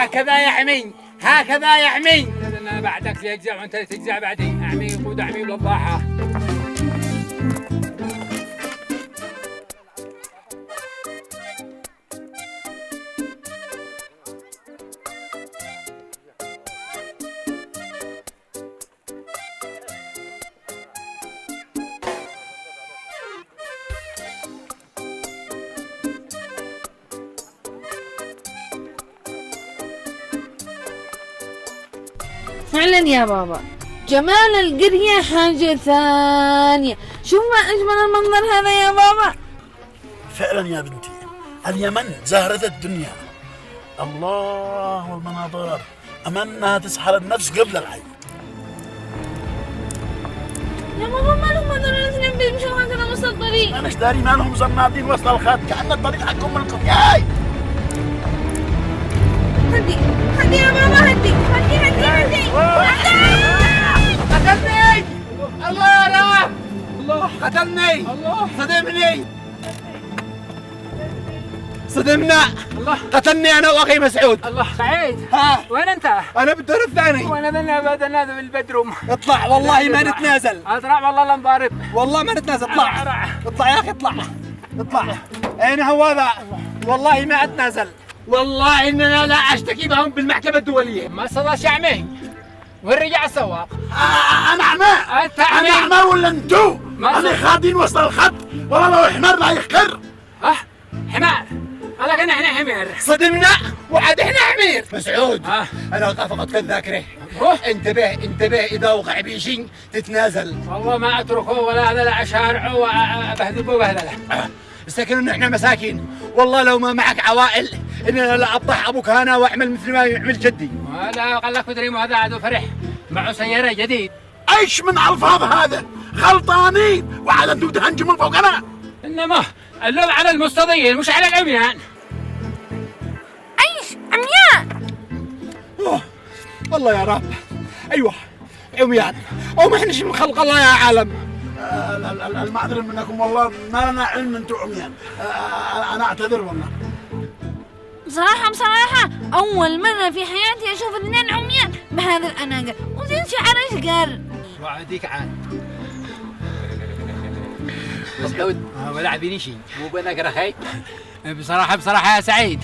هكذا يا عمي، هكذا يا عمي. انا بعدك يجزع وانت تجزع بعدي. عمي يقود عمي بالضاحه. فعلا يا بابا، جمال القرية حاجة ثانية. شوف ما أجمل المنظر هذا يا بابا. فعلا يا بنتي، اليمن زهرة الدنيا. الله والمناظر أمنها تسحر النفس قبل العين. يا بابا ما لهم هذول الاثنين بيمشوا هكذا وسط الطريق؟ أنا اشتاري ما لهم زناطين وسط الخط كأن الطريق حقهم منكم. ياي هدي هدي يا بابا، هدي هدي هدي هدي. قتلني! الله يا رب! الله قتلني! الله صدمني! صدمنا! الله قتلني انا واخي مسعود. الله سعيد، ها وين انت؟ انا بالدور الثاني. وانا بدنا بالبدروم. اطلع والله ما نتنازل. اطلع والله لا نضارب. والله ما نتنازل. اطلع اطلع يا اخي اطلع اطلع. اين هو ذا؟ والله ما اتنازل. والله اننا لا اشتكي بهم بالمحكمة الدولية. ما صداش يا عمي. وين رجع السواق؟ أنا أعمى. أنت أعمى؟ أنا أعمى ولا أنتو؟ أنا خاطين وسط الخط والله لو حمار لا يخر. حمار؟ قال لك احنا حمير. صدمنا وعاد احنا حمير. مسعود أنا فقدت الذاكرة. انتبه انتبه إذا وقع بشيء تتنازل. والله ما أتركه ولا هذا لا أشارعه وأبهدله بهدله. استكنوا ان احنا مساكين، والله لو ما معك عوائل اننا لا ابطح ابوك هنا واعمل مثل ما يعمل جدي. لا قال لك مدري هذا عدو فرح معه سيارة جديد. ايش من الفاظ هذا؟ غلطانين وعاد انتم تهنجموا فوقنا. انما اللوم على المستضيين مش على العميان. ايش عميان؟ والله يا رب ايوه عميان او ما احناش من خلق الله يا عالم. المعذرة منكم والله ما لنا علم انتم عميان. انا اعتذر والله. بصراحة أول مرة في حياتي أشوف اثنين عميان بهذا الأناقة وزين شعر أشقر. وعديك عاد مسعود ولا عبيني شيء مو بنقر أخي. بصراحة يا سعيد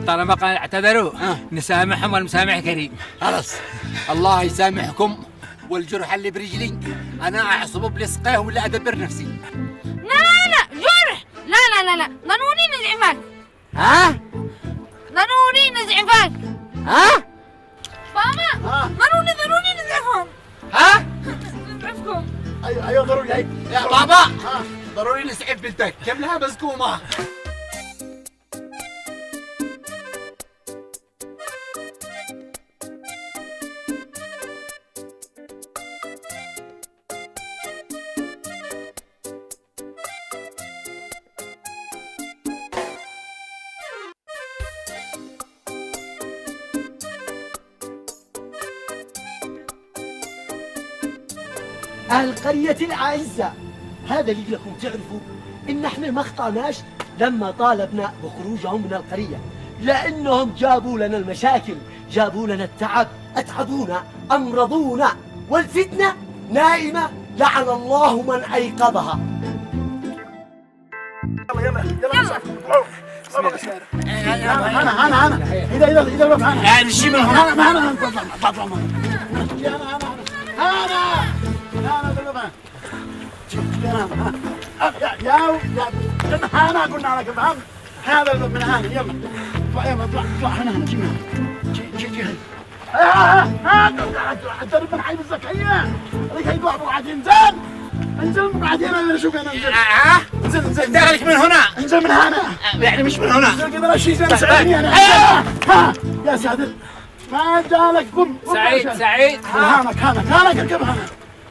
طالما اعتذروا نسامحهم والمسامح كريم. خلاص الله يسامحكم، والجرح اللي برجلي أنا أعصبه بلصقه ولا أدبر نفسي. لا جرح، لا ضروري نزعفك. ضروري نزعفك. بابا ضروري نزعفهم. نزعفكم. ايوه ضروري. يا بابا ضروري نسعف بنتك كم لها مسكومة. أهل القرية الأعزاء، هذا اللي لكم تعرفوا إن احنا ما اخطأناش لما طالبنا بخروجهم من القرية، لأنهم جابوا لنا المشاكل، جابوا لنا التعب، أتعبونا، أمرضونا، والفتنة نائمة لعن الله من أيقظها. انا اذا الباب انا نشيل من هنا. انا انا قلنا لك فهم هذا الباب من هنا. يلا اطلع هنا جي انت من حي الزكيه اللي كيدوا بعدين انزل بعدين انا اشوف انا انزل دخلك من هنا. انزل من هنا يعني مش من هنا. انزل كذا شيء زين ساعدني انا. يا ساتر ما جالك. قم سعيد هانك اركب هنا.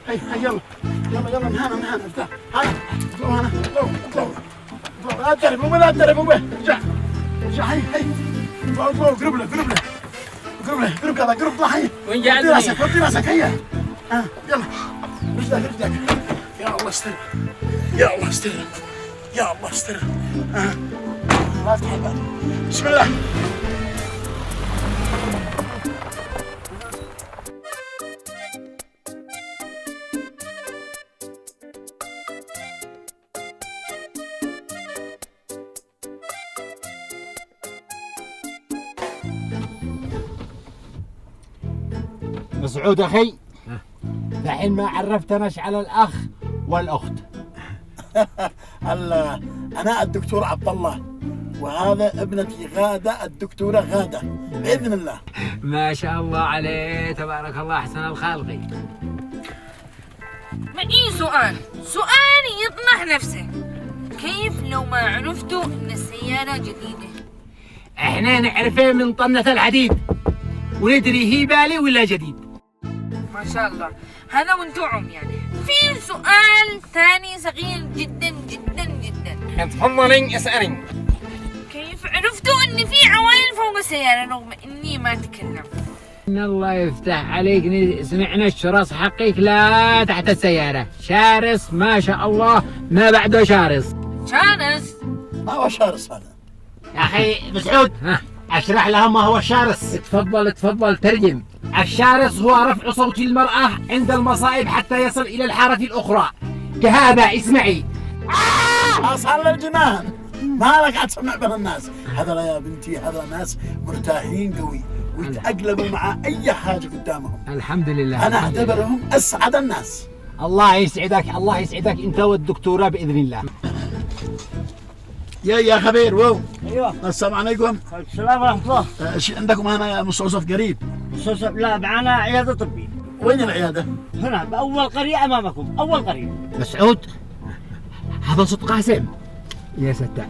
هي يلا من هنا افتح. هاي هنا لا تدرب لا تدرب ارجع هي قرب له كذا قرب طلع. هي وين جعلني؟ وطي راسك هيا. يلا رجلك يا الله استر يا الله استر. لا تفتح الباب. بسم الله. مسعود أخي، دحين ما عرفتناش على الأخ والأخت. أنا الدكتور عبد الله، وهذا ابنتي غادة الدكتورة غادة بإذن الله. ما شاء الله عليه، تبارك الله أحسن الخالقين. معي سؤال يطرح نفسه. كيف لو ما عرفتوا ان السيارة جديدة؟ احنا نعرفه من طنة الحديد وندري هي بالي ولا جديد. ما شاء الله. هذا وانتو يعني. في سؤال ثاني صغير جدا جدا جدا. تفضلي اسألي. كيف عرفتوا ان في عوائل فوق السيارة رغم اني ما اتكلم؟ إن الله يفتح عليك، سمعنا الشرس حقك لا تحت السيارة. شارس ما شاء الله، ما بعده شارس. شارس؟ ما هو شارس هذا؟ يا أخي مسعود، أشرح لهم ما هو الشارس. تفضل ترجم. الشارس هو رفع صوت المرأة عند المصائب حتى يصل إلى الحارة الأخرى. كهذا اسمعي. صار للجنان، ما لك عاد تسمع بين الناس. هذا يا بنتي هذا ناس مرتاحين قوي ويتأقلموا مع أي حاجة قدامهم. الحمد لله. أنا أعتبرهم أسعد الناس. الله يسعدك، الله يسعدك أنت والدكتورة بإذن الله. يا خبير وو. ايوه. السلام عليكم. السلام ورحمه الله. شيء عندكم هنا مستوصف قريب؟ لا، معنا عياده طبيه. وين العيادة؟ هنا باول قريه امامكم، اول قريه. مسعود، هذا صوت قاسم. يا ستار،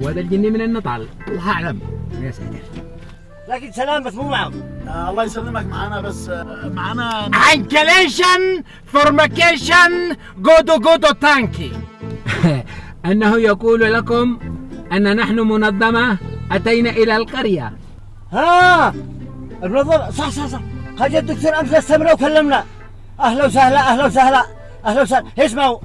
وهذا الجني من النطال، الله أعلم. يا ساتر. لكن سلام بس مو معهم. الله يسلمك. معنا بس معنا عنكليشن فورميكيشن جودو تانكي. أنه يقول لكم أن نحن منظمة أتينا إلى القرية. ها النظر صح. هاجي الدكتور امس استمر وكلمنا. اهلا وسهلا. اسمعوا،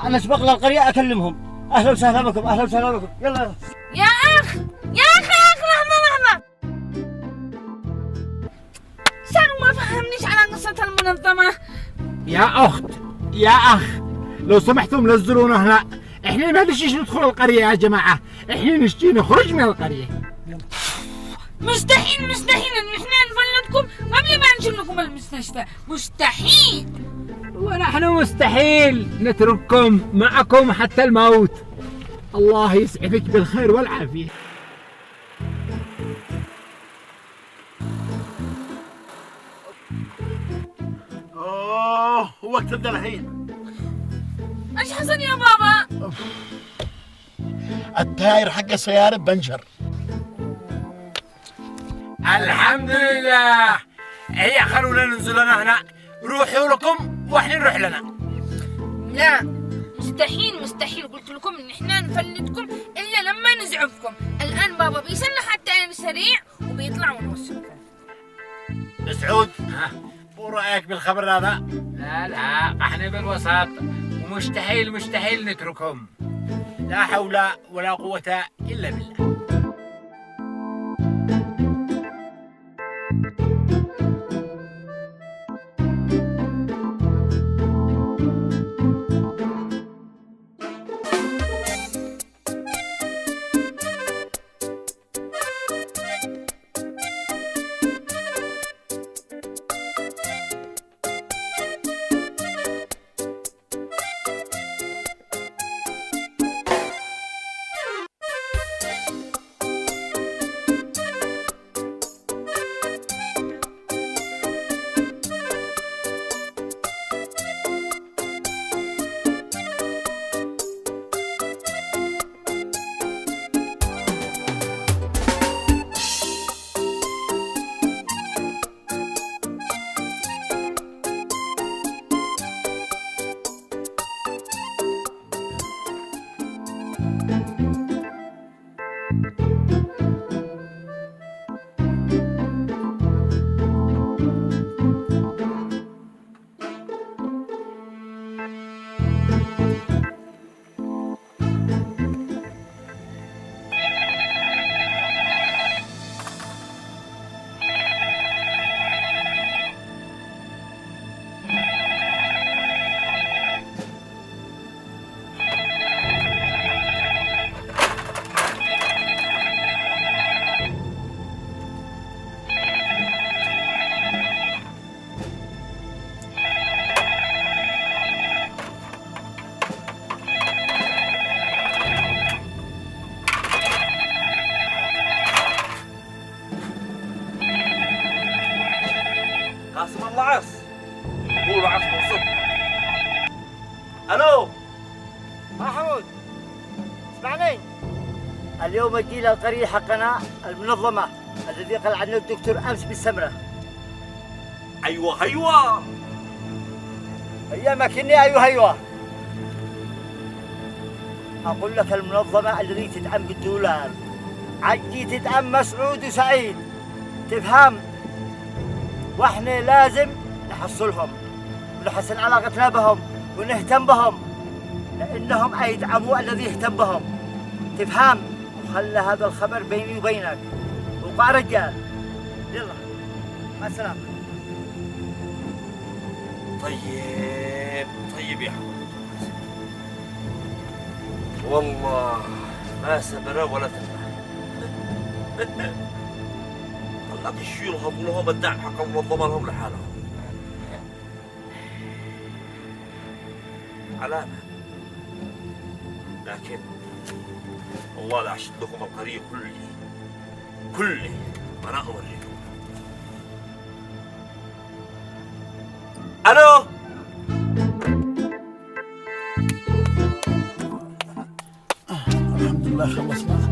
انا سبق للقريه اكلمهم. اهلا وسهلا بكم. يلا يا اخ لحظة. شنو ما فهمنيش على قصة المنظمة؟ يا أخ، لو سمحتم نزلونا هنا. احنا ما نشيش ندخل القرية يا جماعة، احنا نشتي نخرج من القرية. مستحيل ان احنا نفلتكم قبل ما نجيب لكم المستشفى. مستحيل. ونحن مستحيل نترككم معكم حتى الموت. الله يسعدك بالخير والعافية. وقت تبدا الحين. ايش حصل يا بابا؟ التاير حق السيارة بنجر. الحمد لله. هيا خلونا ننزل هنا، روحوا لكم واحنا نروح لنا. لا، مستحيل قلت لكم ان احنا نفلتكم الا لما نزعفكم. الان بابا بيصلح التاير سريع وبيطلع ونوصلكم. مسعود، ورأيك بالخبر هذا؟ لا، احنا بالوسط، ومستحيل نتركهم. لا حول ولا قوة إلا بالله. اسم الله عص. قولوا عص وصف. الو محمود اسمعني، اليوم اجي الى القرية حقنا المنظمة الذي قال عنه الدكتور امس بالسمرة. ايوه ايوه ايامك اني ايوه اقول لك المنظمة الذي تدعم بالدولار، عجي تدعم مسعود وسعيد، تفهم؟ واحنا لازم نحصلهم ونحسن علاقتنا بهم ونهتم بهم، لانهم يدعموا الذي يهتم بهم، تفهم؟ وخلى هذا الخبر بيني وبينك، وقع رجال. يلا مع السلامة. طيب يا حمود، والله ما سبر ولا تنبه. طلعت الشيوخ لهم الدعم حق المنظمة لهم لحالهم. علامة، لكن والله لا أشد لكم القرية كله أنا أوريكم. ألو الحمد لله خلصنا.